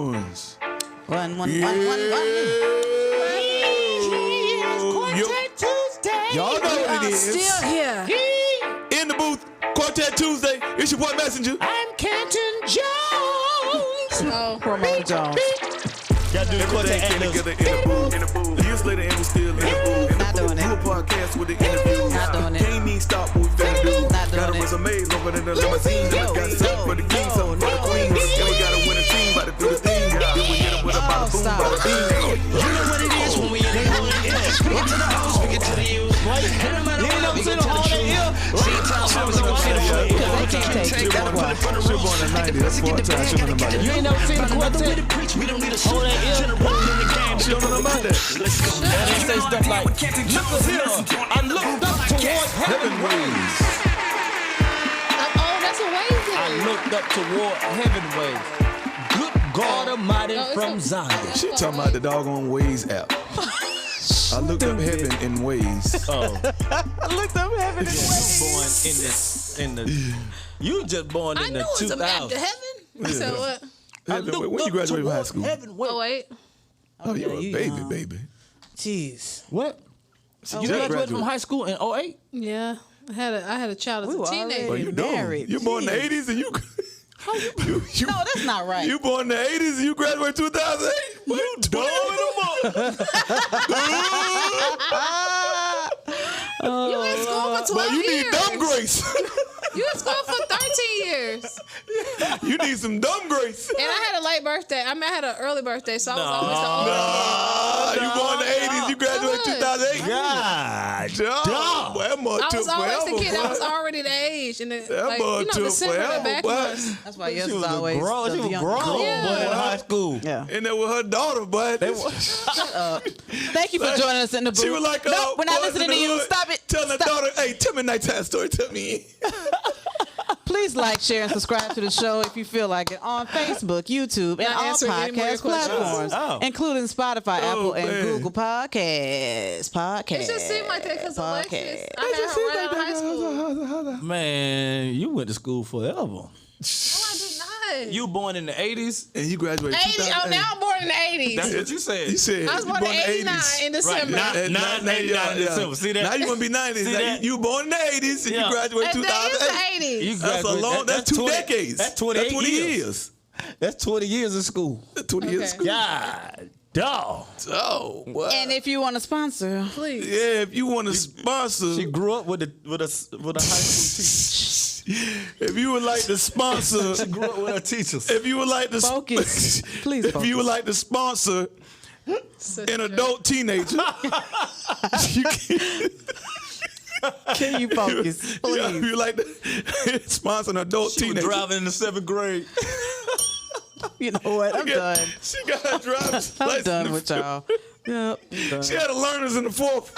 One. Y'all know what it is. Still here. In the booth, Quartet Tuesday. It's your boy Messenja. I'm CantonJones. No. Ramona Jones. Gotta do the quartet Together in the booth. Years later and we still in the booth. Not doing it. Do a podcast with the interviews. Not doing it. Can't even stop what we finna do. Not doing Got a it. resume longer than the limousine. Got something for the kings, something for the queens. And we got a winning team, about to do the thing. Then we hit them with a bada boom, bada bing. You know what it is when we in the hood. We get to the house, we get to the use. You ain't never seen them all that ill. See, tell them I was gonna see the food. They can't take She born in 90, that's 4 times. She don't know about that. You ain't never seen the quartet. We don't need a hold that ill. She don't know about that. And they say stuff like, look at here, I looked up toward heaven ways. Oh, that's a ways. I looked up toward heaven ways. Good God Almighty from Zion. She talking about the doggone Waze app. I looked up heaven in ways. Oh, I looked up heaven and you just born I in knew the it was a map to 2000s. heaven. You said what? Heaven, when you graduated from high school? Heaven ways. Oh, wait. Oh, you're a you baby, young. baby. Jeez. What? So You graduated from high school in 08? Yeah. I had a child as We a were teenager. Well, you know, married. you born in the 80s and you... you No, that's not right. You born in the 80s and you graduated 2008? You dumb You in school for 12 But you years. need dumb grace. You in school for 13 years. You need some dumb grace. And I had a late birthday. I had an early birthday, so I was always the oldest. You born in the 80s, you graduated I was. 2008? God. Dog. Boy, that mug I took was always forever, the kid. boy. I was already the age. And That mug took December the forever, back boy. months. That's why yours She was was always grown. She the was young grown girl. Yeah. boy, in high school. Yeah. And that was her daughter, but Thank you for joining us in the booth. she was like, no, we're not boys listening in to the you. hood Stop it. Telling her Stop. daughter, hey, tell me a nighttime story. Tell me. Please like, share, and subscribe to the show if you feel like it on Facebook, YouTube, and Not all answering any more podcast questions. platforms, Oh. including Spotify, Apple, and man. Google Podcasts. It just seemed like that because Alexis. Podcast. I had her right out of high school. Man, you went to school forever. No, I did not. You born in the 80s? And you graduated 80. 2008. Oh, now I'm born in the 80s. That's what you said. You said I was you born in the 89 in December. Right, And 989 December. See that? Now you want to be 90s. See Now that? you born in the 80s and Yeah. you graduated That is 2008. the 80s. You That's a graduated- long. That's 2 20 decades. That's 28 years. That's 20 years of school. That's 20 years of Okay. school. God, dog. Oh, wow. And if you want to sponsor, Please. Yeah, if you want to sponsor, She grew up with a high school teacher. if you would like to sponsor, She grew up with her teachers. if you would like to Focus. Please if you would focus. like to sponsor Such an a adult teenager, you can you focus, if please? you like to sponsor an adult She was teenager. driving in the 7th grade. You know what? I'm done. She got her driver's I'm license. done with y'all. Yep. I'm done. She had a learners in the 4th.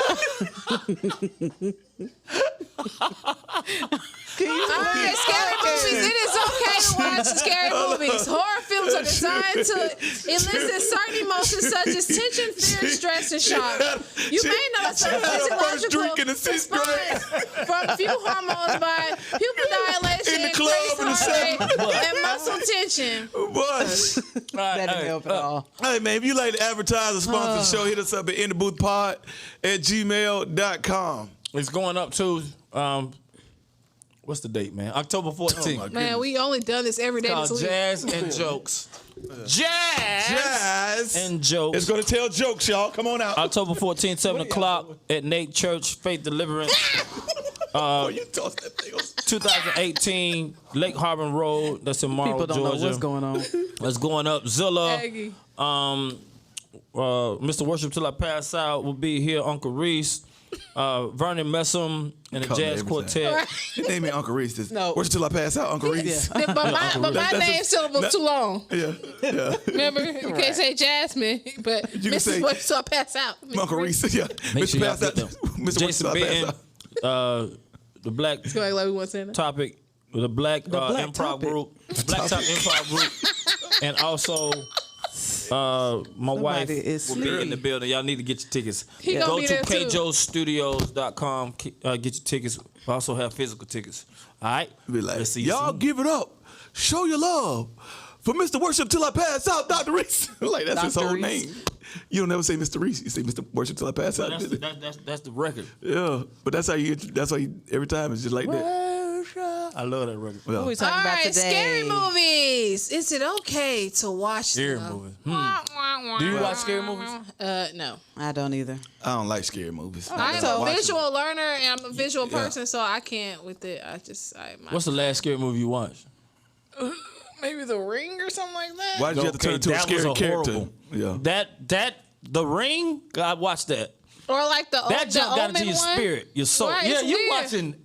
Can you All right, scary movies. It is okay to watch scary movies. Horror films are designed to elicit certain emotions such as tension, fear, stress, and shock. You may notice some had her first drink in the physiological 6th grade. response from a few hormones by pupil dilation, In the club in the increased heart 7th. rate, and muscle tension. But That didn't help at all. hey man, if you like to advertise or sponsor the show, hit us up at intheboothpod@gmail.com. It's going up to, what's the date, man? October 14th. Man, we only done this every day Called this week. Jazz and Jokes. Jazz and Jokes. It's gonna tell jokes, y'all. Come on out. October 14th, 7 o'clock at Nate Church, Faith Deliverance. Oh, you tossed that thing. 2018, Lake Harbor Road. That's in Morrow, People don't Georgia. know what's going on. That's going up. Zilla. Aggie. Mr. Worship Till I Pass Out will be here. Uncle Reese. Vernon Messam and the Call me Jazz every Quartet. His name ain't Uncle Reese. No. Wait till I pass out, Uncle Reese. Yeah. But my That's name a- syllable's too long. Yeah, yeah. Remember, you can't say Jasmine, but You can say- Mrs. What so I pass out. Uncle Reese. Yeah. Make Mr. sure y'all Pass out. get them. Mr. Jason Pass Benton, out. the Black Go ahead, like we want to say that. Topic, the Black, Black Improv Topic. Group, Black Top Improv Group, and also my wife Somebody is will be in the sleep. building. Y'all need to get your tickets. He gonna Go be to there too. CAJOstudios.com. Get your tickets. We also have physical tickets. All right? Be like, Let's see you y'all soon. give it up. Show your love For Mr. Worship till I pass out, Dr. Reese. Like that's his Dr. whole Reese. name. You don't never say Mr. Reese. You say Mr. Worship till I pass out. That's the record. Yeah, but that's how you. That's why you, every time it's just like that. I love that record. What are we All talking about right, today? scary movies. Is it okay to watch Scary them? movies. Do you watch scary movies? No. I don't either. I don't like scary movies. I am So- a visual learner and I'm a visual person, so I can't with it. What's the last scary movie you watched? Maybe The Ring or something like that? Why did you have to turn into a that was scary character? horrible. Yeah. That The Ring. I watched that. Or like the That the jump got Omen into your one? spirit, your soul. Right, Yeah, it's you weird. watching.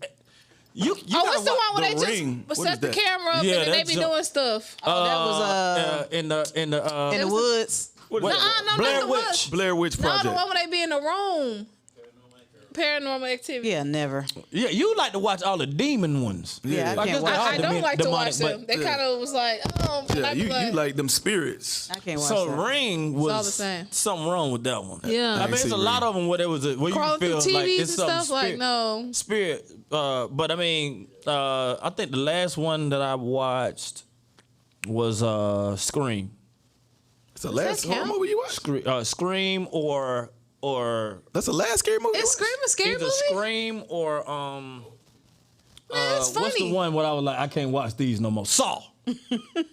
You Oh, gotta what's the watch one where The they Ring. just What set is the that? camera up Yeah, and then they that be jump. doing stuff? That was in the in the woods. No, Blair not the one. Witch. Blair Witch No, Project. the one where they be in the room. Paranormal Activity. Yeah, never. Yeah, you like to watch all the demon ones. Yeah, I Like, can't it's watch. all I don't demon- like to demonic, watch them. but- They kind of was like, oh, Yeah, I be you like, like them spirits. I can't watch So that. Ring was all the same. something wrong with that one. Yeah. I mean, ain't it's a seen lot Ring. of them where there was where crawling you through feel TVs like and it's something stuff. Like, no. spirit. But I mean, I think the last one that I watched was Scream. It's the last that count? horror movie you watched. Scream or That's the last scary movie. Is Scream a scary either movie? Scream or That's what's the funny. one where I was like, I can't watch these no more. Saw.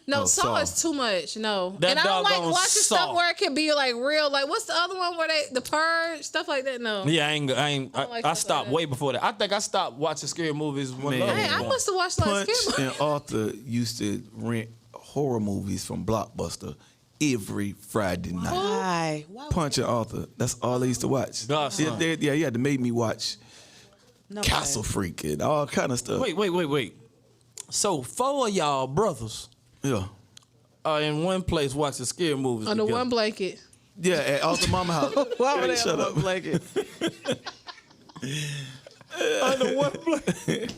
No, Oh, Saw Saw. is too much. No. That And I don't like doggone watching Saw. stuff where it can be like real. Like, what's the other one where the Purge, stuff like that? No. Yeah, I like I stuff stopped like that. way before that. I think I stopped watching scary movies when Man. Love Hey, was I born. must have watched like Punch scary and Arthur used to rent horror movies from Blockbuster every Friday night. Why? Punch and Arthur. That's all they used to watch. Gosh, Yeah, son. he had to make me watch No Castle way. Freak and all kind of stuff. Wait. So 4 of y'all brothers Yeah. are in one place watching scary movies under together. one blanket. Yeah, at Arthur Mama house. Why would Hey, they shut have up. one blanket? Under one place.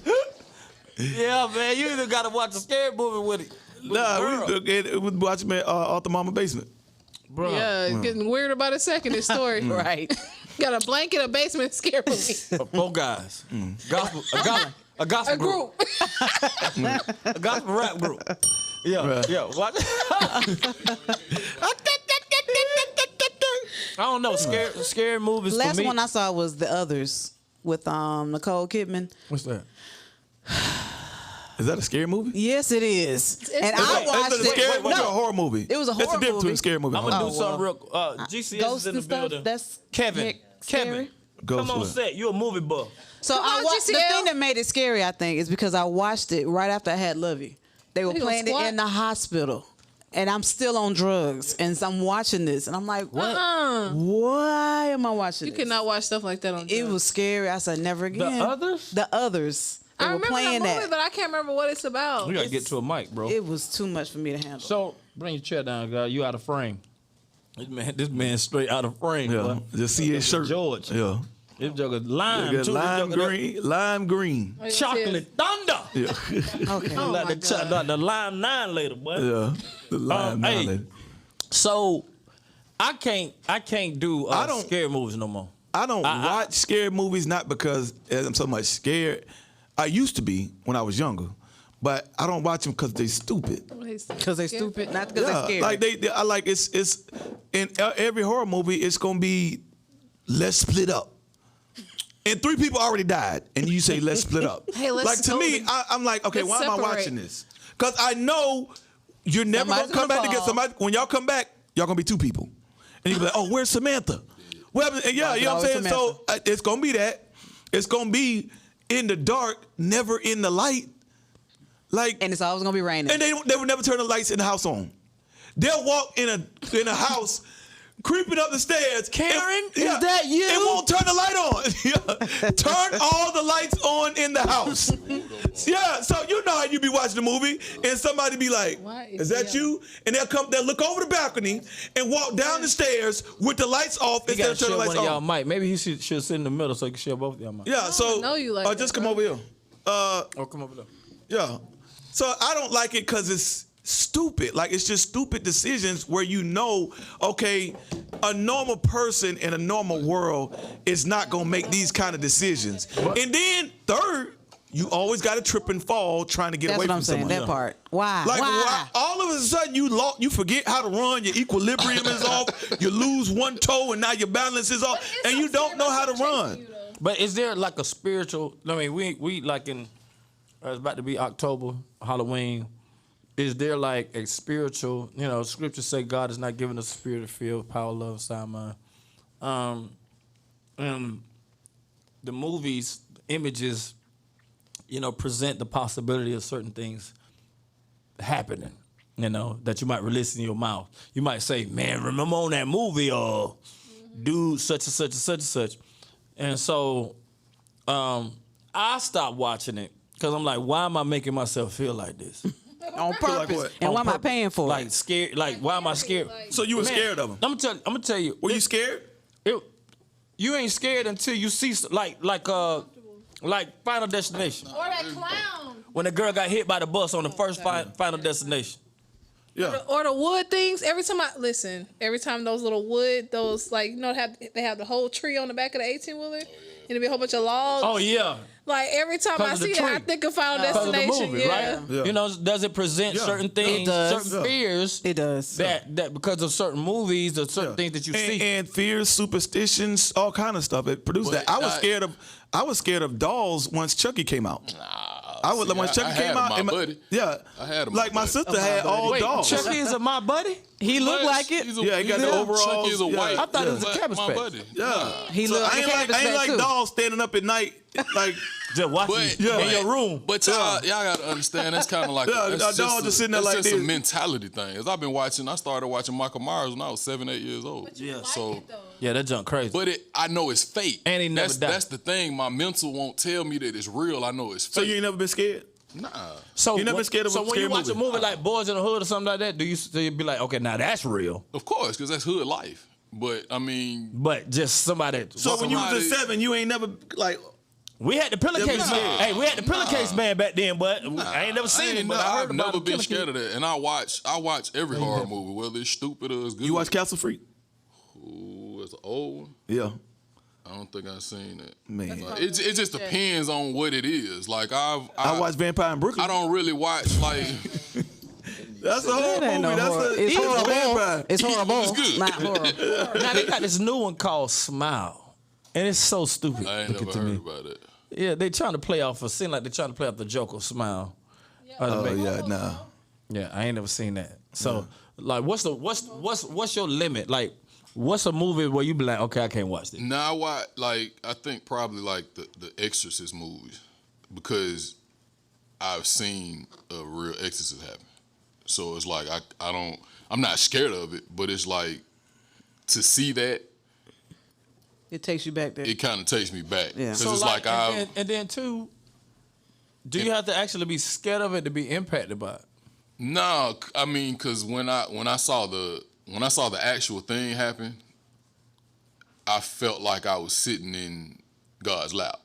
Yeah, man, you either gotta watch a scary movie with it. Nah, we was watching at Arthur Mama basement. Bro. Yeah, it's getting weird about a second. This story. Right. Got a blanket, a basement, scary movie. 4 guys. Gospel, a gospel A group. group. A gospel rap group. Yeah, Right. yeah. Watch. I don't know. Scary movies for Last me. one I saw was The Others with Nicole Kidman. What's that? Is that a scary movie? Yes, it is. And It's I a- watched It's a scary it. movie or a No, horror movie? It was a It's horror a difference between movie. a scary movie I'm and gonna horror. do something real. GCS Ghosts is in the and stuff. building. That's Kevin. heck, Kevin. scary. Ghost Come on what? set. You a movie buff. So Come I on, watched the GCL. thing that made it scary. I think is because I watched it right after I had Lovey. They were You gonna playing it squat? in the hospital, and I'm still on drugs, and so I'm watching this, and I'm like, what? Why am I watching? You this? cannot watch stuff like that on. It drugs. was scary. I said never again. Others? The Others. They I were remember the playing movie, that. but I can't remember what it's about. We gotta get to a mic, bro. It was too much for me to handle. So bring your chair down, guy. You out of frame. This man straight out of frame. Yeah, boy. just see his shirt. George. Yeah. This joker lime Look at too. lime This joker- green. Lime green. Chocolate thunder. Yeah. Okay. Oh Like my God. the lime 9 later, boy. Yeah. The lime hey. knowledge. So I can't do I don't- scary movies no more. I don't watch scary movies not because I'm so much scared. I used to be when I was younger, but I don't watch them because they stupid. Because they stupid, not because Yeah, they scared. like I like it's in every horror movie it's gonna be let's split up. And 3 people already died, and you say let's split up. Hey, let's like to go me, to- I'm like, okay, let's why am I separate. watching this? Because I know you're never Somebody's gonna come gonna back to get fall. somebody. When y'all come back, y'all gonna be 2 people, and you be like, oh, where's Samantha? What happened? And yeah, Why is you know it what I'm saying. always So it's gonna be that. It's gonna be in the dark, never in the light. Like and it's always gonna be raining. and they would never turn the lights in the house on. They'll walk in a house, creeping up the stairs. Karen, is that you? It won't turn the light on. Yeah. Turn all the lights on in the house. Yeah, so you know how you be watching the movie and somebody be like, Why is that yeah. you? And they'll look over the balcony and walk down the stairs with the lights off You instead gotta of turning share the one lights of y'all on. mic. Maybe he should sit in the middle so you can share both of y'all mic. Yeah, so know you like just that, come bro. over here. Oh, come over there. Yeah. So I don't like it because it's stupid. Like, it's just stupid decisions where you know, okay, a normal person in a normal world is not going to make these kind of decisions. And then, third, You always got to trip and fall trying to get That's away what from I'm saying. someone. That part. Why? Like Why? all of a sudden you forget how to run. Your equilibrium is off. You lose one toe and now your balance is off, and you don't know how to run. But is there like a spiritual? I mean, we like in. It's about to be October, Halloween. Is there like a spiritual? You know, scriptures say God has not given us a spirit of fear, power, love, sound mind. The movies, images, you know, present the possibility of certain things happening, you know, that you might release in your mouth. You might say, man, remember on that movie, or dude, such and such and such and such. And so I stopped watching it because I'm like, why am I making myself feel like this? On purpose. what? And On why am I purpose. paying for Like it? scared, like why am I scared? So you were scared of him? I'm gonna tell you. Were you scared? You ain't scared until you see like Final Destination. Or that clown. When the girl got hit by the bus on the first Final Destination. Yeah. Or the wood things. Every time those little wood, those like you know they have the whole tree on the back of the 18-wheeler, and it'll be a whole bunch of logs. Oh yeah. Like every time I Because of the see that, I tree. think of Final Because of the Destination. movie, Yeah. right? Yeah. You know, does it present certain things, It does. certain fears? It does. That because of certain movies or certain things that you see. And fears, superstitions, all kind of stuff. It produced that. I was scared of dolls once Chucky came out. When Chucky came out. Yeah. I had him. Like my sister had all Wait, dolls. Chucky is my buddy? He looked like it. Yeah, he got the overalls. Chucky is a Yeah. white. I thought it was a Cabbage my Patch. buddy. Yeah. He So looked I like ain't a like Cabbage Patch, too. dolls standing up at night like Just watching But Yeah. in your room. But y'all gotta understand that's kind of like Yeah, that's a dog just sitting there that's like just a this. mentality thing. As I started watching Michael Myers when I was 7, 8 years old. Yeah. So, Yeah, that junk crazy. but I know it's fake. And he never died. That's the thing. My mental won't tell me that it's real. I know it's fake. So you ain't never been scared? Nah. So You never been scared of a So when you scary watch a movie? movie like Boys in the Hood or something like that, do you be like, okay, now that's real? Of course, because that's hood life. But I mean, But just somebody. So when you was Somebody- at 7, you ain't never like We had the pillowcase Yeah, man. Hey, we had the pillowcase man back then, but I ain't never seen him. But I heard I've about never the been pillowcase. scared of that. And I watch every horror movie, whether it's stupid or it's good. you watch Castle Freak? Ooh, it's an old one. Yeah. I don't think I've seen it. Man. Like, it just depends on what it is. Like I watched Vampire in Brooklyn. I don't really watch like That's a horror That ain't movie. no That's horror. a It's horrible. vampire. It's horrible. It's good. Not horrible. Now they got this new one called Smile, and it's so stupid. I ain't looking never to heard me. about it. Yeah, they trying to play off. Seem like they trying to play off the Joker Smile. Oh yeah, nah. Yeah, I ain't never seen that. So, like, what's your limit? Like, what's a movie where you be like, okay, I can't watch this? Now I think probably like the Exorcist movies because I've seen a real exorcist happen. So it's like I'm not scared of it, but it's like to see that It takes you back there. it kind of takes me back. Yeah. Because So it's like and then too, do you have to actually be scared of it to be impacted by it? No, I mean, because when I saw the actual thing happen, I felt like I was sitting in God's lap,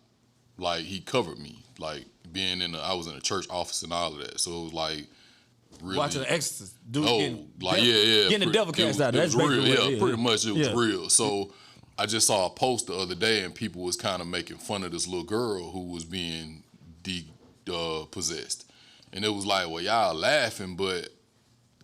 like He covered me, like I was in a church office and all of that. So it was like really Watching The Exorcist, dude, getting the devil cast out. It That's was real. basically what it Yeah, is. pretty much it was Yeah. real. So I just saw a post the other day, and people was kind of making fun of this little girl who was being possessed. And it was like, well, y'all laughing, but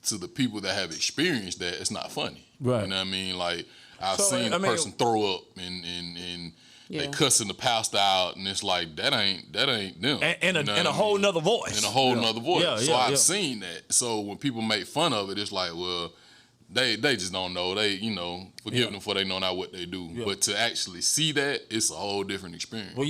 to the people that have experienced that, it's not funny. Right. You know what I mean? Like, I've So, seen I a mean- person throw up and they Yeah. cussing the pastor out, and it's like, that ain't them. In You know what a I whole mean? nother voice. In a whole nother voice. Yeah, So yeah, I've yeah. seen that. So when people make fun of it, it's like, well, they just don't know. They, forgive them for they know not what they do. Yeah. But to actually see that, it's a whole different experience. When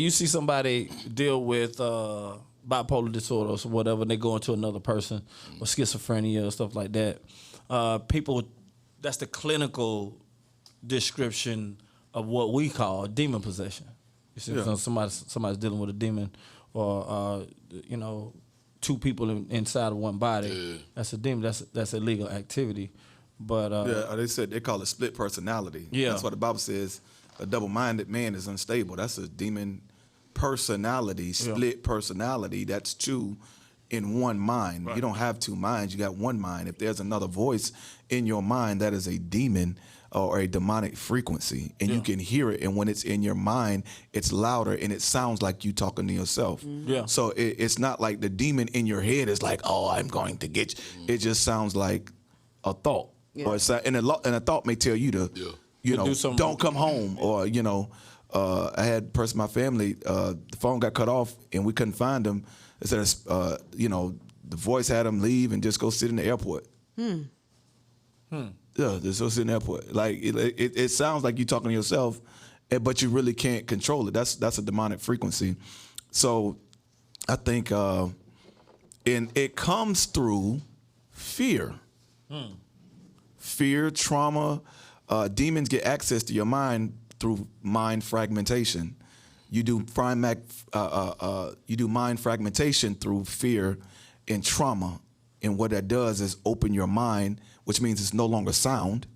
you see somebody deal with bipolar disorder or whatever, and they go into another person or schizophrenia or stuff like that, people, that's the clinical description of what we call demon possession. You see, so somebody's dealing with a demon, or two people inside of one body. Yeah. That's a demon. That's illegal activity. But They call it split personality. Yeah. That's what the Bible says. A double-minded man is unstable. That's a demon personality, split personality. That's two in one mind. Right. You don't have two minds. You got one mind. If there's another voice in your mind, that is a demon or a demonic frequency, and you can hear it. And when it's in your mind, it's louder and it sounds like you talking to yourself. Yeah. So it's not like the demon in your head is like, oh, I'm going to get you. It just sounds like a thought, or and a thought may tell you to, you know, don't come home, or you know. I had a person in my family, the phone got cut off and we couldn't find him. It said, you know, the voice had him leave and just go sit in the airport. Yeah, just go sit in the airport. Like, it sounds like you're talking to yourself, but you really can't control it. That's a demonic frequency. So I think and it comes through fear. Fear, trauma. Demons get access to your mind through mind fragmentation. You do mind fragmentation through fear and trauma. And what that does is open your mind, which means it's no longer sound.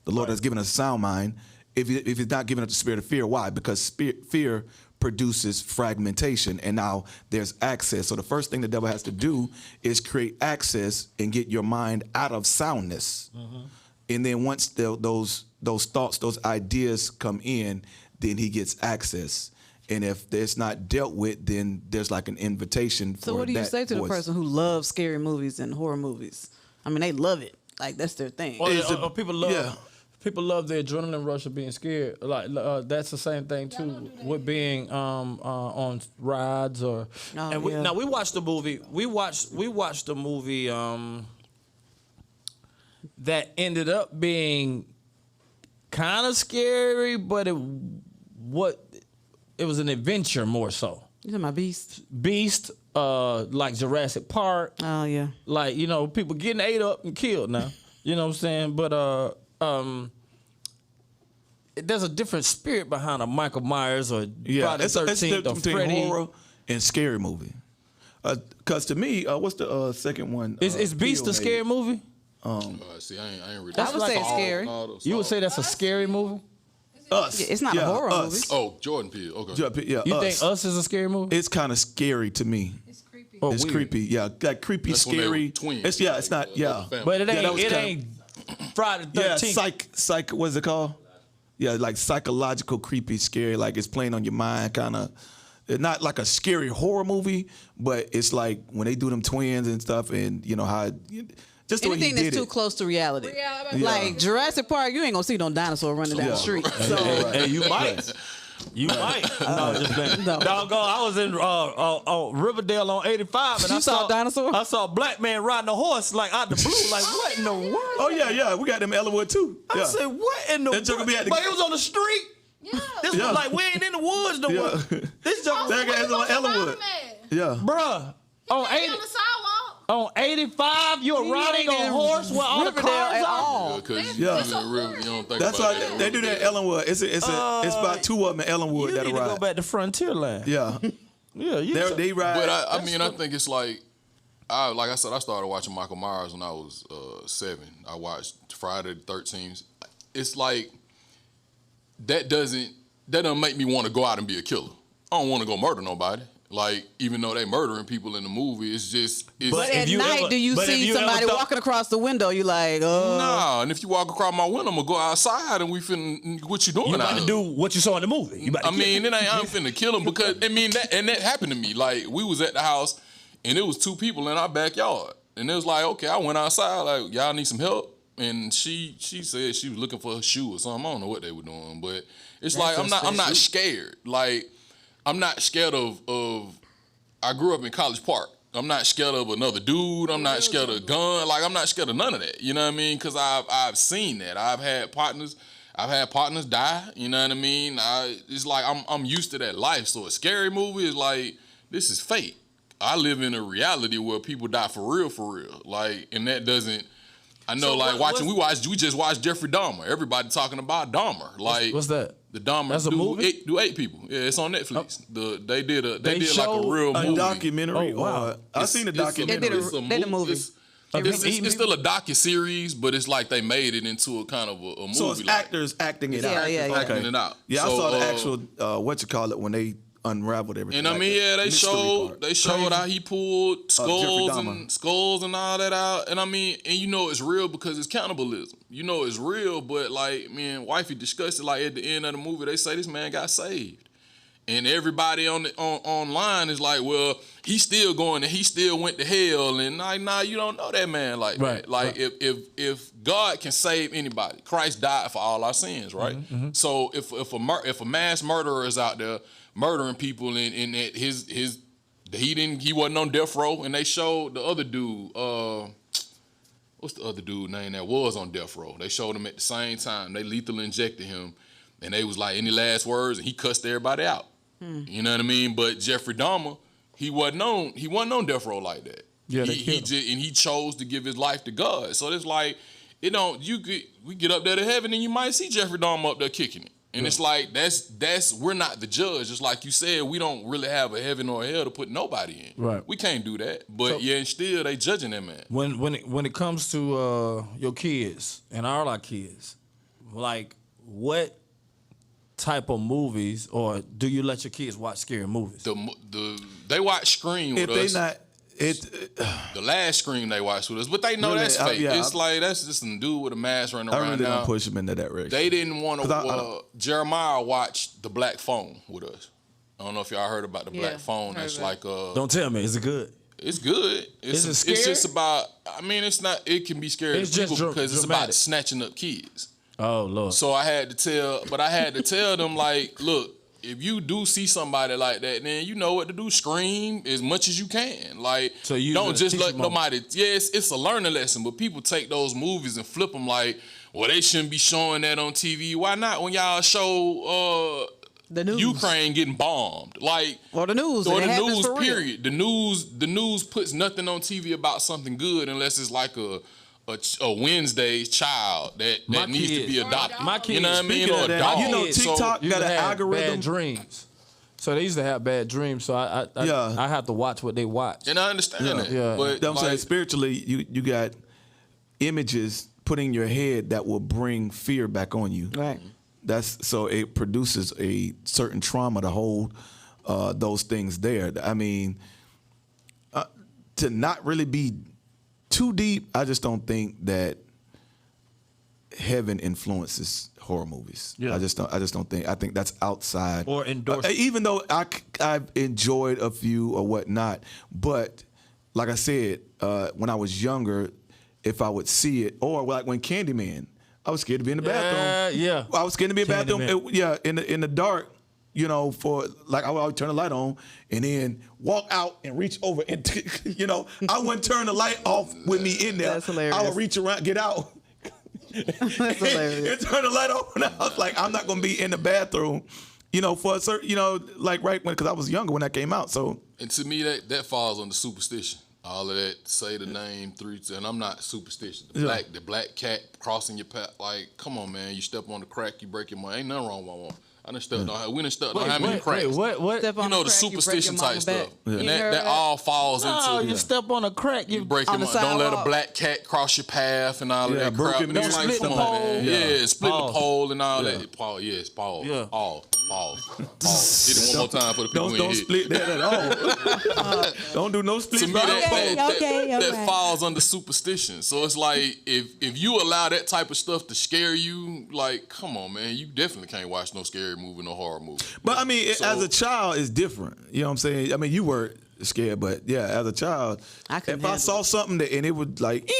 The Lord has given us a sound mind. If He's not giving us the spirit of fear, why? Because fear produces fragmentation, and now there's access. So the first thing the devil has to do is create access and get your mind out of soundness. And then once those thoughts, those ideas come in, then he gets access. And if it's not dealt with, then there's like an invitation for that. So what do you say to the voice. person who loves scary movies and horror movies? I mean, they love it. Like, that's their thing. People love the adrenaline rush of being scared. Like that's the same thing too with being on rides or. Now we watched the movie. We watched the movie that ended up being kind of scary, but it was an adventure more so. You talking about Beast? Beast, like Jurassic Park. Oh yeah. Like, you know, people getting ate up and killed now. You know what I'm saying? But there's a different spirit behind a Michael Myers or Friday the 13th or between Freddy. horror and scary movie. Because to me, what's the second one? Is Beast a scary movie? See, I ain't really. I would say it's scary. You would say that's a scary movie? Us. It's not a horror movie. Oh, Jordan Peele. Okay. Yeah, You Us. think Us is a scary movie? It's kind of scary to me. It's creepy. Oh, It's weird. creepy. Yeah, like creepy, That's when they scary. were twins. It's not. Yeah, But it that was ain't Friday the 13th. yeah. Psych. What's it called? Yeah, like psychological, creepy, scary. Like it's playing on your mind, kind of. It's not like a scary horror movie, but it's like when they do them twins and stuff, and you know how. Just the way he Anything that's did too it. close to reality. Yeah. Like Jurassic Park, you ain't gonna see no dinosaur running down the street. So Hey, you might. You might. No, just playing. No. Doggone, I was in Riverdale on 85, and You I saw a dinosaur? I saw a black man riding a horse like out the blue. Like, what in the world? Oh yeah. We got them in Ellenwood too. I Yeah. said, what in the That joker world? be at the- But it was on the street. Yeah. This Yeah. was like, we ain't in the woods no more. Yeah. This joker, That guy's on Ellenwood. Yeah. bruh, on 80, On the sidewalk. on 85, you're riding ain't a in horse with all the Riverdale cars at out. all. Because Yeah. you don't think That's about why that. they do that in Ellenwood. It's about two of them in Ellenwood You that need to go ride. back to Frontierland. Yeah. Yeah, you They ride. But I mean, I think it's like I said, I started watching Michael Myers when I was 7. I watched Friday the 13th. It's like that doesn't make me want to go out and be a killer. I don't want to go murder nobody. Like, even though they murdering people in the movie, it's just. But at night, do you see somebody walking across the window? You like, Nah, and if you walk across my window, I'm gonna go outside and what you doing? You out about to here? do what you saw in the movie. You about to I mean, I ain't finna kill him because that happened to me. Like, we was at the house and it was 2 people in our backyard, and it was like, okay, I went outside like, y'all need some help, and she said she was looking for a shoe or something. I don't know what they were doing, but it's like I'm not scared. Like, I'm not scared of. I grew up in College Park. I'm not scared of another dude. I'm not scared of a gun. Like, I'm not scared of none of that. You know what I mean? Because I've seen that. I've had partners die. You know what I mean? It's like I'm used to that life. So a scary movie is like, this is fate. I live in a reality where people die for real. Like, and that doesn't. I know, so we just watched Jeffrey Dahmer. Everybody talking about Dahmer. Like, What's that? The Dahmer That's a movie? do 8 people. Yeah, it's on Netflix. They did like a showed real a movie. documentary. Oh, wow. I seen the documentary. They did a movie. It's still a docu-series, but it's like they made it into a kind of a movie. So it's actors acting it out. Yeah. Acting it out. Yeah, So, I saw the actual when they unraveled everything. And I like mean, that. yeah, they Mystery showed part. they showed how he pulled skulls and all that out. And I mean, and you know it's real because it's cannibalism. You know it's real, but like me and wifey discussed it. Like at the end of the movie, they say this man got saved, and everybody online is like, well, he's still going and he still went to hell. And like, nah, you don't know that man like that. Like if God can save anybody, Christ died for all our sins, right? So if a mass murderer is out there murdering people and that he wasn't on death row, and they showed the other dude, what's the other dude name that was on death row? They showed him at the same time. They lethal injected him, and they was like, any last words? And he cussed everybody out. You know what I mean? But Jeffrey Dahmer, he wasn't on death row like that. Yeah, he chose to give his life to God. So it's like, we get up there to heaven and you might see Jeffrey Dahmer up there kicking it. And it's like that's we're not the judge. Just like you said, we don't really have a heaven or a hell to put nobody in. Right. We can't do that. But and still they judging that man. When it comes to your kids and all our kids, like what type of movies, or do you let your kids watch scary movies? They watch Scream with us. The last Scream they watched with us, but they know really, that's fake. It's like that's just some dude with a mask running around. I really don't push them into that direction. They didn't want to. Jeremiah watched The Black Phone with us. I don't know if y'all heard about The Black Phone. That's like Don't tell me, is it good? It's good. Is it scary? It's just about. I mean, it's not. It can be scary to people because it's about snatching up kids. Oh Lord! So I had to tell them like, look, if you do see somebody like that, then you know what to do. Scream as much as you can. Like, so you don't just let nobody. Yes, it's a learning lesson, but people take those movies and flip them like, well, they shouldn't be showing that on TV. Why not? When y'all show the news. Ukraine getting bombed, like, or the news, period. The news puts nothing on TV about something good unless it's like a Wednesday's child that needs to be adopted. My kids, you know what I mean? Or a dog. You know, TikTok got an algorithm. Bad dreams. So they used to have bad dreams. So I have to watch what they watch. And I understand that. Yeah. But I'm saying spiritually, you got images put in your head that will bring fear back on you. Right. So it produces a certain trauma to hold those things there. I mean, to not really be too deep, I just don't think that heaven influences horror movies. Yeah. I just don't think. I think that's outside or endorsed. Even though I've enjoyed a few or whatnot, but like I said, when I was younger, if I would see it, or like when Candyman, I was scared to be in the bathroom. Yeah, I was scared to be in the bathroom. In the dark. You know, for like I would turn the light on and then walk out and reach over and I wouldn't turn the light off with me in there. That's hilarious. I would reach around, get out. That's hilarious. And turn the light off. And I was like, I'm not gonna be in the bathroom, for a certain, like right when, because I was younger when that came out. So and to me that falls under superstition. All of that, say the name 3, and I'm not superstitious. The black cat crossing your path, like, come on, man, you step on the crack, you break your mind. Ain't nothing wrong with one. We done stepped on how many cracks. What? The superstition type stuff. Yeah. And that all falls into. You step on a crack, you break your mind. Don't let a black cat cross your path and all of that crap. Don't split the pole. Yeah, split the pole and all that. Paul, yes, Paul. Yeah. Paul. Hit it one more time for the people Don't split that at all. Don't do no split. To me, that falls under superstition. So it's like if you allow that type of stuff to scare you, like, come on, man, you definitely can't watch no scary movie, no horror movie. But I mean, as a child, it's different. You know what I'm saying? I mean, you were scared, but yeah, as a child, if I saw something and it would like,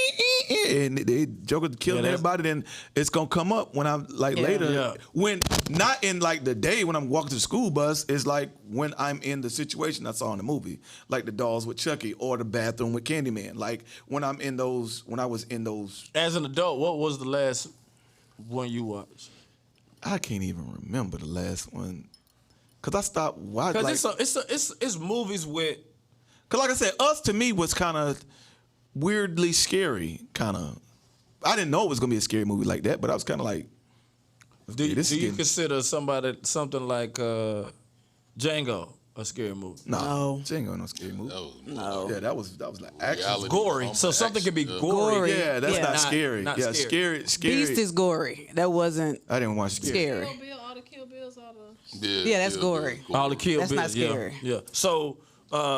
and they Joker killing everybody, then it's gonna come up when I'm like later. Yeah. When not in like the day when I'm walking to the school bus, it's like when I'm in the situation I saw in the movie, like the dolls with Chucky or the bathroom with Candyman. Like when I was in those. As an adult, what was the last one you watched? I can't even remember the last one, cause I stopped watching. Cause it's movies with. Cause like I said, Us to me was kind of weirdly scary. Kind of, I didn't know it was gonna be a scary movie like that, but I was kind of like. Do you consider something like Django a scary movie? No, Django no scary movie. No. Yeah, that was like action. Gory. So something could be gory. Yeah, that's not scary. Scary. Beast is gory. That wasn't. I didn't watch scary. All the Kill Bills, Yeah, that's gory. All the Kill That's Bill. not scary. Yeah. So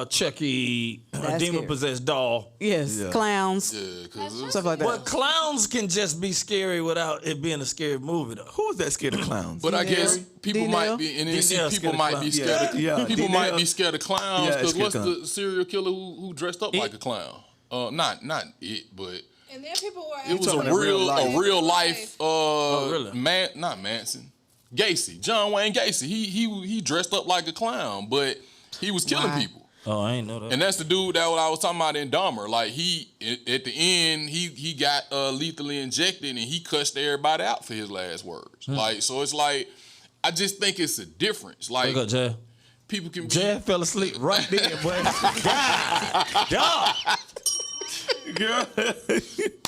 Chucky, a That's demon scary. possessed doll. Yes, clowns, Yeah, cause stuff like that. But clowns can just be scary without it being a scary movie, though. Who is that scared of clowns? but I guess people D-Nail? might be, and then see, D-Nail people scared of might be clowns. scared. Of, Yeah, people D-Nail. might be scared of clowns Yeah, because scared what's of the serial killer who dressed up like a clown? Not it, but And then people were it was talking about a real life. really? Not Manson, Gacy, John Wayne Gacy. He dressed up like a clown, but he was killing people. Oh, I ain't know that. And that's the dude that I was talking about in Dahmer. Like at the end, he got lethally injected and he cussed everybody out for his last words. Like, so it's like, I just think it's a difference. Like, Look up, Jay. people can be. Jay fell asleep right there, boy. God, dog. Girl.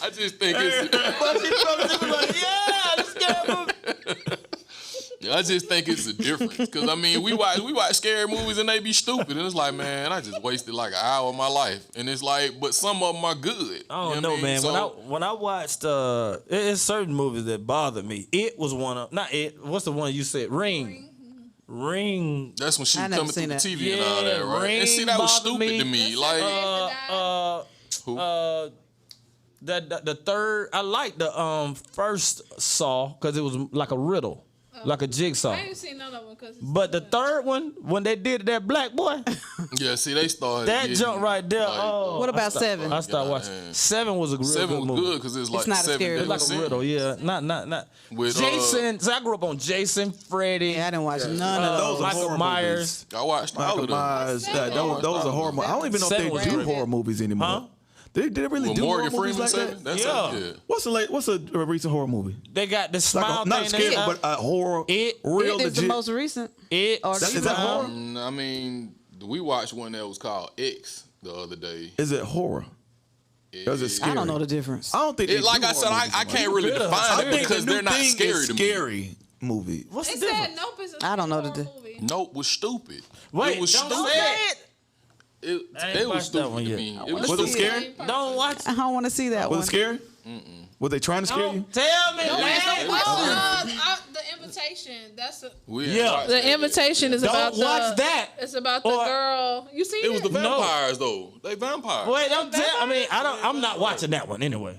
I just think it's. But she fell asleep like, yeah, this scary movie. I just think it's a difference. Cause I mean, we watch scary movies and they be stupid, and it's like, man, I just wasted like an hour of my life, and it's like, but some of them are good. I don't know, man. So, When I watched, it's certain movies that bother me. It was one of, not it. What's the one you said? Ring. that's when she I never coming through seen the that. TV and all that, right? And see, that was Ring stupid to me. Like, who? The third, I like the first Saw because it was like a riddle, like a jigsaw. I ain't seen none of them because. But the third one, when they did that black boy, Yeah, see, they started. that getting, jump right there. like, Oh, What about 7? I started watching. 7 was a real 7 good was movie. good because it's like not a 7 scary It's deadly like a sins. riddle, yeah. Not. With, Jason. So I grew up on Jason, Freddy, Yeah, I didn't watch none of Those those. are Michael horror Myers. I watched all Michael of them. Myers. Those are horror movies. I don't even know if 7 they was do great. horror movies anymore. Huh? Did they really With do Morgan horror movies Freeman like 7? that? That's Yeah. What's a recent horror movie? They got the Like smile not thing. scary, that's but a horror. It real It is the legit. most recent. It. Or Is that horror? I mean, we watched one that was called X the other day. Is it horror? Or is it scary? I don't know the difference. I don't think. they Like do I said, horror I movies can't really better. define I it think because the new they're not thing scary is to me. scary movie. What's They the said difference? Nope is a I don't know horror the movie. Nope was stupid. Wait, it was don't stupid. say it. It I ain't was watched that stupid one to yet. me. Was it scary? Don't watch. I don't want to see that Was one. it scary? Were they trying to scare you? Don't tell me, man. The Invitation. That's a. We ain't Yeah. watched The that yet. Invitation is Don't about watch the. that. It's about the Or- girl. You seen It was the No. vampires though. They vampires. Wait, don't tell. I mean, I'm not watching that one anyway.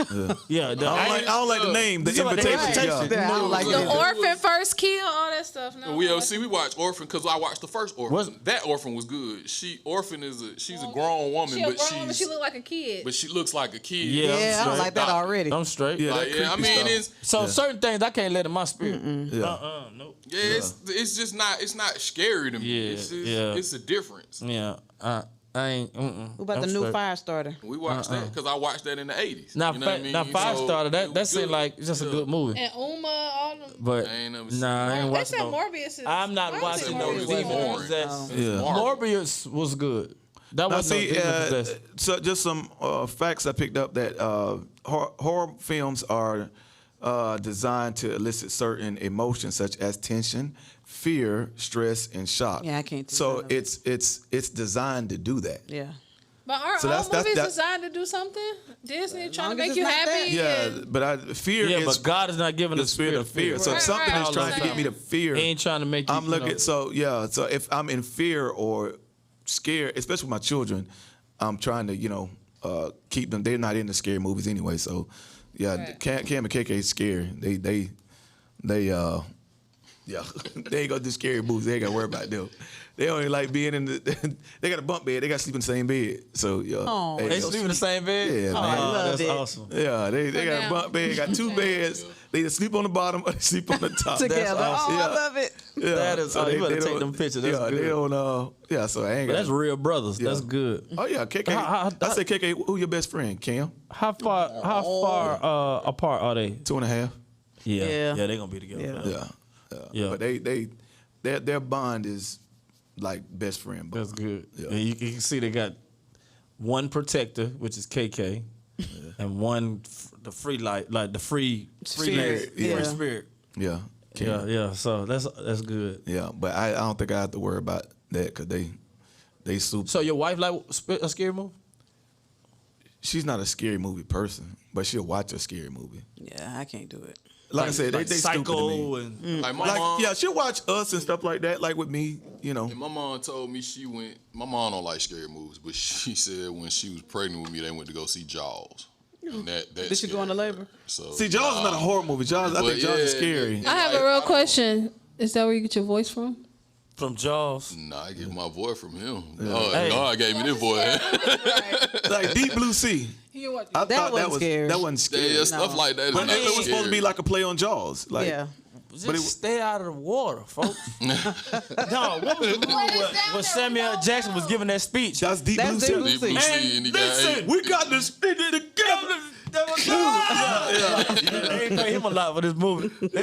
Yeah. I don't like the name. The You talking about the invitation. Invitation? Yeah. Yeah, I don't like The that. orphan first kill, all that stuff. No, We watched Orphan because I watched the first Orphan. Was- That Orphan was good. Orphan she's a grown woman, She a but grown woman. She look like a kid. but she looks like a kid. Yeah, Yeah, I don't straight. like that already. I'm straight. Yeah, Like, that yeah, I creepy mean, stuff. So certain things I can't let in my spirit. Yeah. Nope. Yeah, it's just not scary to me. Yeah, It's just, yeah. it's a difference. Yeah. I ain't. What about the new Firestarter? We watched that because I watched that in the 80s. Now, you know what I mean? now Firestarter, So, that it was seemed good. like just a Yeah. good movie. And Uma, all them. But I ain't never seen nah, I ain't They watching said no. Morbius is. I'm not I watching seen no Morbius. demon Boring. possessed. Yeah. Morbius was good. That Now, was no see, demon possessed. so just some facts I picked up that horror films are designed to elicit certain emotions such as tension, fear, stress, and shock. Yeah, I can't do So none of it. it's designed to do that. Yeah. But aren't So all that's- movies that's- designed to do something? Disney trying to long as make it's you not happy. Yeah, and- but fear Yeah, is but God is not giving the us spirit of fear. So if Right, something right, is trying to get me to fear, He ain't trying to make you. I'm looking. So yeah. So if I'm in fear or scared, especially with my children, I'm trying to keep them. They're not into scary movies anyway. So yeah, Right. Cam and KK is scary. They yeah they ain't gonna do scary movies. They ain't gotta worry about them. They only like being in the. They got a bunk bed. They got to sleep in the same bed. So yeah. Aw. They sleep in the same bed. Yeah, oh, man. I love that's it. awesome. Yeah, they got a down. bunk bed. Got two beds. They either sleep on the bottom or they sleep on the top. Together. awesome. Oh, Yeah. I love it. Yeah, That is- you better take them pictures. That's yeah, good. they don't. Yeah, so I ain't But got. that's real brothers. Yeah. That's good. Oh yeah, KK. How- I say KK. Who your best friend? Cam. How far apart are they? 2.5. Yeah, Yeah. yeah, they gonna be together. Yeah. Yeah. Yeah. But their bond is like best friend bond. That's good. Yeah. And you can see they got one protector, which is KK, and one the free light, like the free Spirit, free yeah. spirit. Yeah. Cam. Yeah. So that's good. Yeah, but I don't think I have to worry about that because they super. So your wife like a scary movie? she's not a scary movie person, but she'll watch a scary movie. Yeah, I can't do it. Like I said, they stupid to Psycho me. and Like my Like, mom, yeah, she'll watch Us and stuff like that. Like with me, you know. and my mom told me she went. My mom don't like scary movies, but she said when she was pregnant with me, they went to go see Jaws. And that Did she go into labor? So See, Jaws is not a horror movie. Jaws, I But think Jaws is yeah, scary. I have a real question. Is that where you get your voice from? from Jaws. Nah, I get my voice from him. Hey. God gave me this voice. Like Deep Blue Sea. I thought wasn't scary. That wasn't scary. Yeah, stuff like that. Is But not it was supposed to be like a play on Jaws. Like, Yeah. Just stay out of the water, folks. No, what was the movie where Samuel Jackson was giving that speech? that's Deep That's Blue Deep Sea. Blue Deep Blue Sea. Sea, and he got Listen, We got to stick it together. They ain't pay him a lot for this movie. But you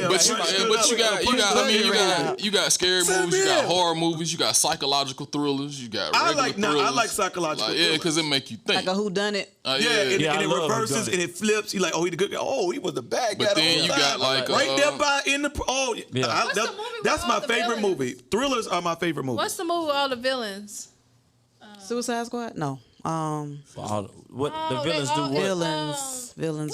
got scary movies, you got horror movies, you got psychological thrillers, you got regular thrillers. I like psychological yeah, thrillers. because it make you think. Like a whodunit. Yeah, and I it love reverses whodunit. and it flips. You like, oh, he the good guy. Oh, he was the bad guy. But the then whole you time. got like right there by in the. Oh, Yeah. I- What's the movie with that's all my the favorite villains? movie. Thrillers are my favorite movie. What's the movie with all the villains? Suicide Squad? No. What the villains do? What? Villains.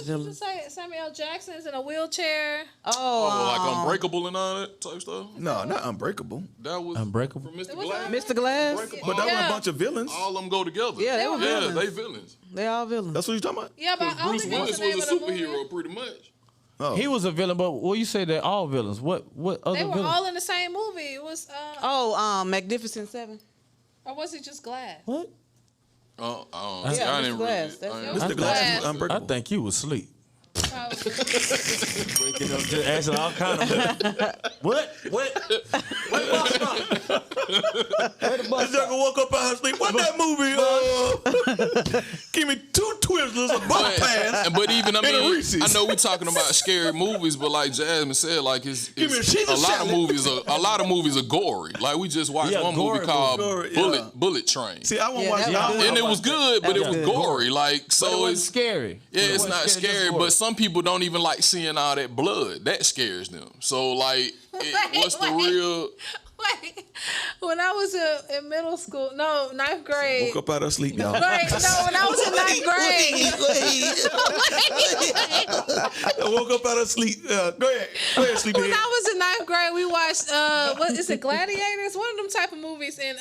What you just say? Samuel Jackson's in a wheelchair. like Unbreakable and all that type stuff. No, not Unbreakable. That was Unbreakable? from Mr. was Glass. Mr. Glass? But that was Yeah. a bunch of villains. All of them go together. Yeah, they were villains. they villains. They all villains. That's what you talking about? Yeah, but I only Bruce know Willis the name was a of the movie. superhero, pretty much. Oh. He was a villain, but what you say they're all villains? What other They were villains? all in the same movie. It was, Magnificent Seven. or was it just Glass? What? I Yeah, didn't Mr. Glass. really. That's I it. ain't- Mr. Glass was I Unbreakable. think he was asleep. Probably. Waking up, just asking all kind of what? Where the bus stop? Where the bus This nigga woke up out of sleep. What that movie? Give me 2 Twizzlers, a bus pass. But even a Reese's. I know we talking about scary movies, but like Jasmine said, like me a Caesar a lot of salad. movies are gory. Like we just watched one movie gory called gory, yeah. Bullet Train, See, I won't Yeah, watch that that. was good. and it was good, but it was good. gory. Like But it so, wasn't it's scary. yeah, it's It not wasn't scary. just But some people don't even like seeing all that blood. That scares them. So like, what's the wait. real? Wait, when I was in middle school, ninth grade. Woke up out of sleep, y'all. Wait, no, when I was in ninth grade. I woke up out of sleep. Go ahead. Go ahead, sleepy When head. I was in ninth grade, we watched what is it, Gladiators? One of them type of movies in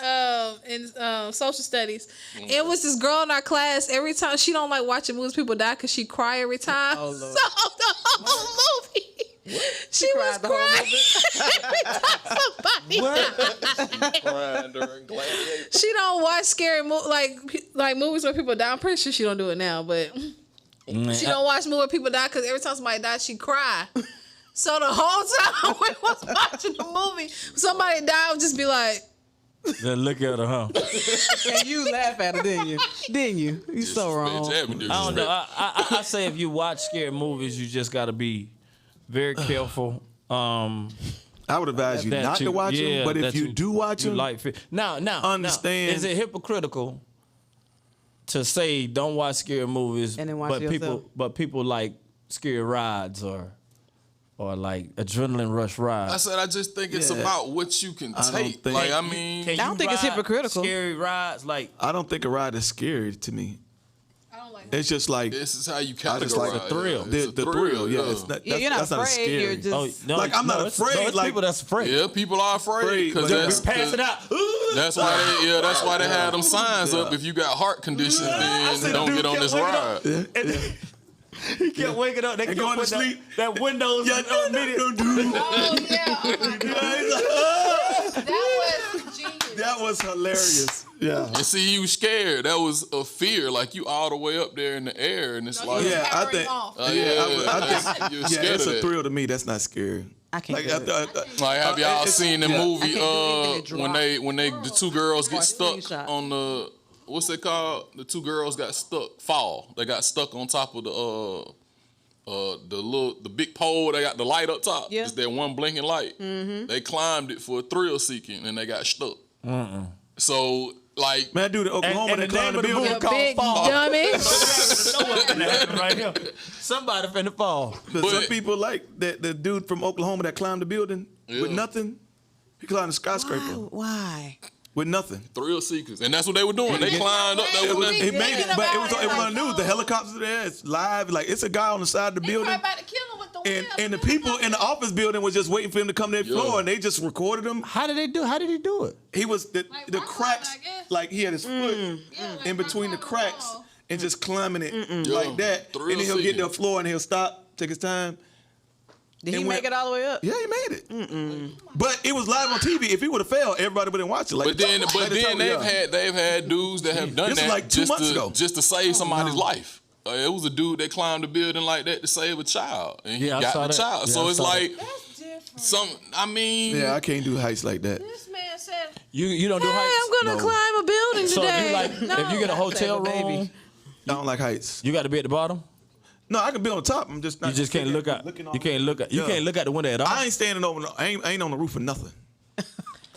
social studies. It was this girl in our class. Every time she don't like watching movies, people die because she cry every time. Oh, Lord. So the whole movie. She was cried the whole crying every time somebody died. She don't watch scary like movies where people die. I'm pretty sure she don't do it now, but she don't watch movies where people die because every time somebody dies, she cry. So the whole time we was watching the movie, somebody died, I would just be like, Then look at her, huh? And you laugh at it, didn't you? Didn't you? You so wrong. I don't know. I say if you watch scary movies, you just got to be very careful. I would advise you that not to watch them, but if that you do watch them, like now, understand- is it hypocritical to say don't watch scary movies, And then watch yourself? but people like scary rides or like adrenaline rush rides? I said I just think it's about what you can don't take. think- Like I mean, Can I don't you think it's ride hypocritical. Scary rides like I don't think a ride is scary to me. I don't like It's just like this is how you I just like categorize the thrill. It's a the thrill. Yeah, it's not, Yeah, you're not that's not afraid. scary. You're just. Like, I'm not it's- afraid, it's like- people that's afraid. Yeah, people are afraid Afraid, because but that's, Pass it out. that's why they have them signs up. If you got heart conditions, then don't get on this ride. He kept waking up. They kept going to putting sleep. that windows Yeah, in immediate. Oh yeah, that was genius. That was hilarious. Yeah. And see, you scared. That was a fear. Like you all the way up there in the air, and it's like, Yeah, I think. I think you're Yeah, scared it's of a that. thrill to me. That's not scary. I can't do it. Like, have y'all it's- seen the yeah. movie I can't do it. when the two girls get Or stuck slingshot. on the what's it called? The two girls got stuck. They got stuck on top of the big pole. They got the light up top. Yeah. It's that one blinking light. They climbed it for a thrill seeking and they got stuck. So like, Man, dude, in Oklahoma, And they the climbed name the of the building. movie Big Fall. dummy. Right here. Somebody finna fall. But some people like that. The dude from Oklahoma that climbed the building with Yeah. nothing. He climbed the skyscraper. Why? with nothing. Thrill seekers, and that's what they were doing. They climbed up there with nothing. It made it, but it was on the news. The helicopters are there. It's live. Like it's a guy on the side of the building. About to kill him with the And the people in the office building was just waiting for him to come to their floor, and they just recorded him. How did he do it? He was the rock cracks, climbing, I guess. like he had his foot in between the cracks and just climbing it like that. Thrill And then he'll get to the seeking. floor and he'll stop, take his time. Did he And make it all the way up? Yeah, he made it. But it was live on TV. If he would have failed, everybody wouldn't watch it. Like, But then they've had dudes that have done This was that like 2 months ago. just to save somebody's life. It was a dude that climbed a building like that to save a child, and he Yeah, I got saw the that. child. Yeah, so I it's saw like That's different. some. I mean, Yeah, I can't do heights like that. This man said, You don't do "Hey, heights. I'm gonna climb a building So today." you like if you get a hotel Save a baby. room, I don't like heights. you got to be at the bottom. No, I can be on the top. I'm just not. You just can't look out. looking You all- can't look out. You Yeah. can't look out the window at all. I ain't standing over. I ain't on the roof for nothing.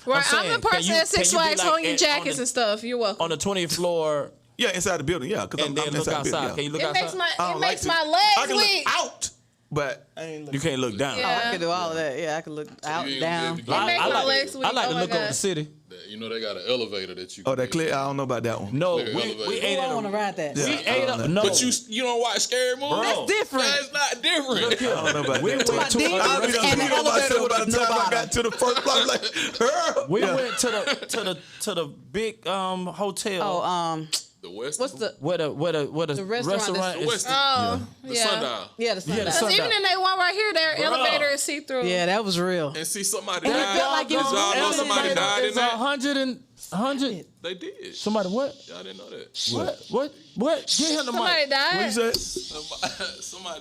Right, saying, I'm the person can at Six you be Flags like holding your on jackets the- and stuff. You're welcome. on the 20th floor Yeah, inside the building. Yeah, because and I'm then look inside the outside. building. Can you look It outside? makes my I don't like to. my I legs can weak. look out, but I ain't You looking. can't look down. Yeah. I can do all of that. Yeah, I can look out, you down. ain't gonna I, be It able makes I my like, legs weak. I like Oh to my look over God. the city. You know they got an elevator that you. Oh, can that get clear. in. I don't know about that one. No, Clear we elevator. ate I at want to a, ride that. we ate up. No, But you don't watch scary movies. Bro. different. That's not different. I don't know about we that. went to demons I a, be and the on elevator myself by with the the time I bottom. got to the first floor. I'm like, we went to the big hotel Oh, The West. what's the where the restaurant restaurant The is. West. Oh, The yeah. Sundial. yeah, the sundial. the Because even Sundial. in that one right here, their elevator is see through. Yeah, that was real. And see somebody And it died. felt like it was Did y'all know elevator. somebody died in It's that? 100. They did. Somebody what? Y'all didn't know that. What? Get him the Somebody mic. died. what you said?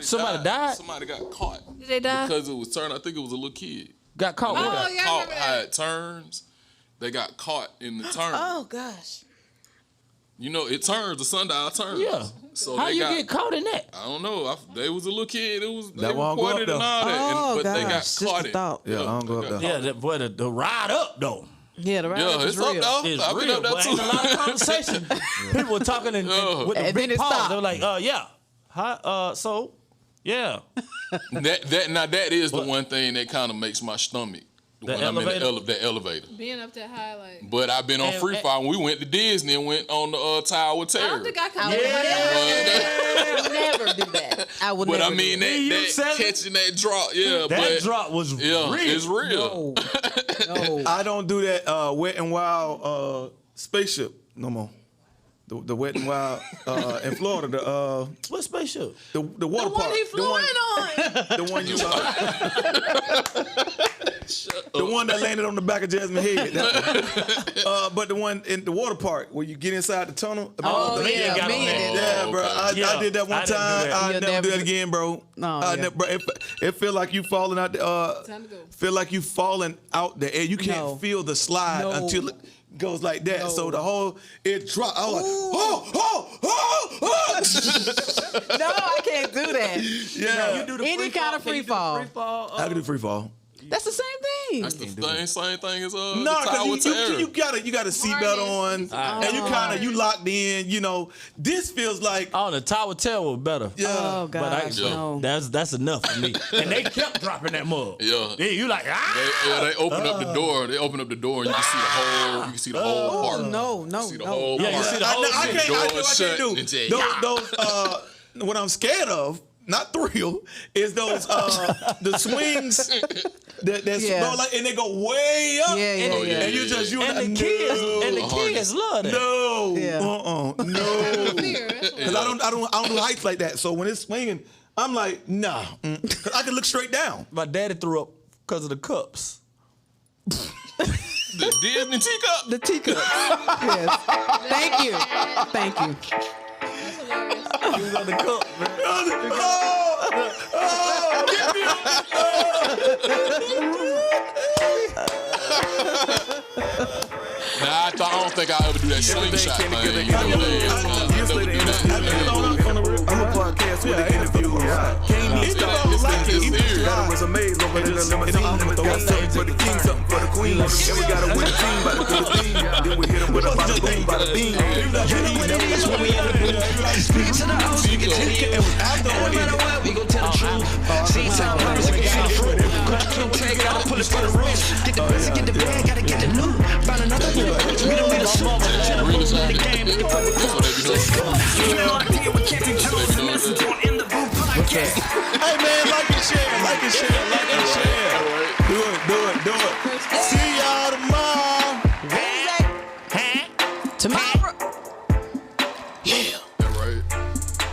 Somebody died? Somebody got caught Did they die? because it was turn. I think it was a little kid. Got caught. Oh, with Got it. yeah, I caught remember how that. it turns. They got caught in the turn. Oh gosh. You know, it turns. The sundial turns. Yeah. So How they you got, get caught in that? I don't know. They was a little kid. It was they That won't go recorded up, and though. all that. Oh But gosh. they got Just caught the it. thought. Yeah, I don't go up there. Yeah, the ride up though. Yeah, the ride Yeah, was it's real. up though. It's I've been real, up there but too. ain't a lot of conversation. People were talking and with the And big then it pause. stopped. They were like, yeah. Hi, so, yeah. that is the one thing that kind of makes my stomach The when I'm in elevator? the elevator. Being up that high, like. But I've been on And- Free Fire. When we went to Disney and went on the Tower of Terror. I don't think I could. I would never do that. I would But never. I mean, You that said it. catching that drop, yeah. That but drop was yeah, real. it's real. No. I don't do that wet and wild spaceship no more. The wet and wild in Florida. What spaceship? The water The park. one he flew in on. The one you. The one that landed on the back of Jasmine's head. That one. But the one in the water park where you get inside the tunnel. Oh Me yeah, got on me that. did. Yeah, bro. Yeah, I did that one I didn't do time. that. I You'll never never do that do- again, bro. No, yeah. Bro, it feel like you falling out. Time to go. Feel like you falling out the air. You can't No. feel the slide No. until it goes like that. No. So the whole it dropped. I was like, Ooh. oh. No, I can't do that. Yeah, You do the Any kind of Can you free do the fall. free fall? I can do free fall. That's the same thing. That's the same thing as No, the Tower of because Terror. you got a seatbelt on, and you kind of you locked in. You know, this feels like Oh, the Tower Terror was better. yeah. Oh But I, gosh, no. that's enough for me. And they kept dropping that mug. Yeah. You like, They open up the door. They open up the door, and you can see the whole. You can see the whole Oh park. no, You see the no. whole Yeah, you park. see the whole I shit. can't Door shut do. and just- Those what I'm scared of, not thrill, is those the swings that's Yeah. go like and they go way up. Yeah, yeah, Oh, yeah. And you just and the kids love that. No, Yeah. no. Fear. That's what- Because I don't do heights like that. So when it's swinging, I'm like, nah, because I can look straight down. My daddy threw up because of the cups. The Disney teacup. The teacup. Yes. Thank you. Thank you. That's hilarious. He was on the cup, man. Nah, I don't think I'll ever do that slingshot thing. You know, I'm a podcast with an interview. Can't need stop. Got was amazed over there in the limousine with the whole something for the king, something for the queen. And we got a winning team by the good team. Then we hit them with a bada boom, bada beam. You know what it is when we in the booth. Speak it to the house, we can take it. No matter what, we gon' tell the truth. See some covers, we can see the fruit. Cut the clue, take it out, pull it for the roof. Get the busy, get the bag, gotta get the loot. Find another We don't need a smoke. Really sound The game. that's what they be doing. You're now locked in with Canton Jones and Messenja in the booth podcast. Hey man, like and share, like and share, like and share.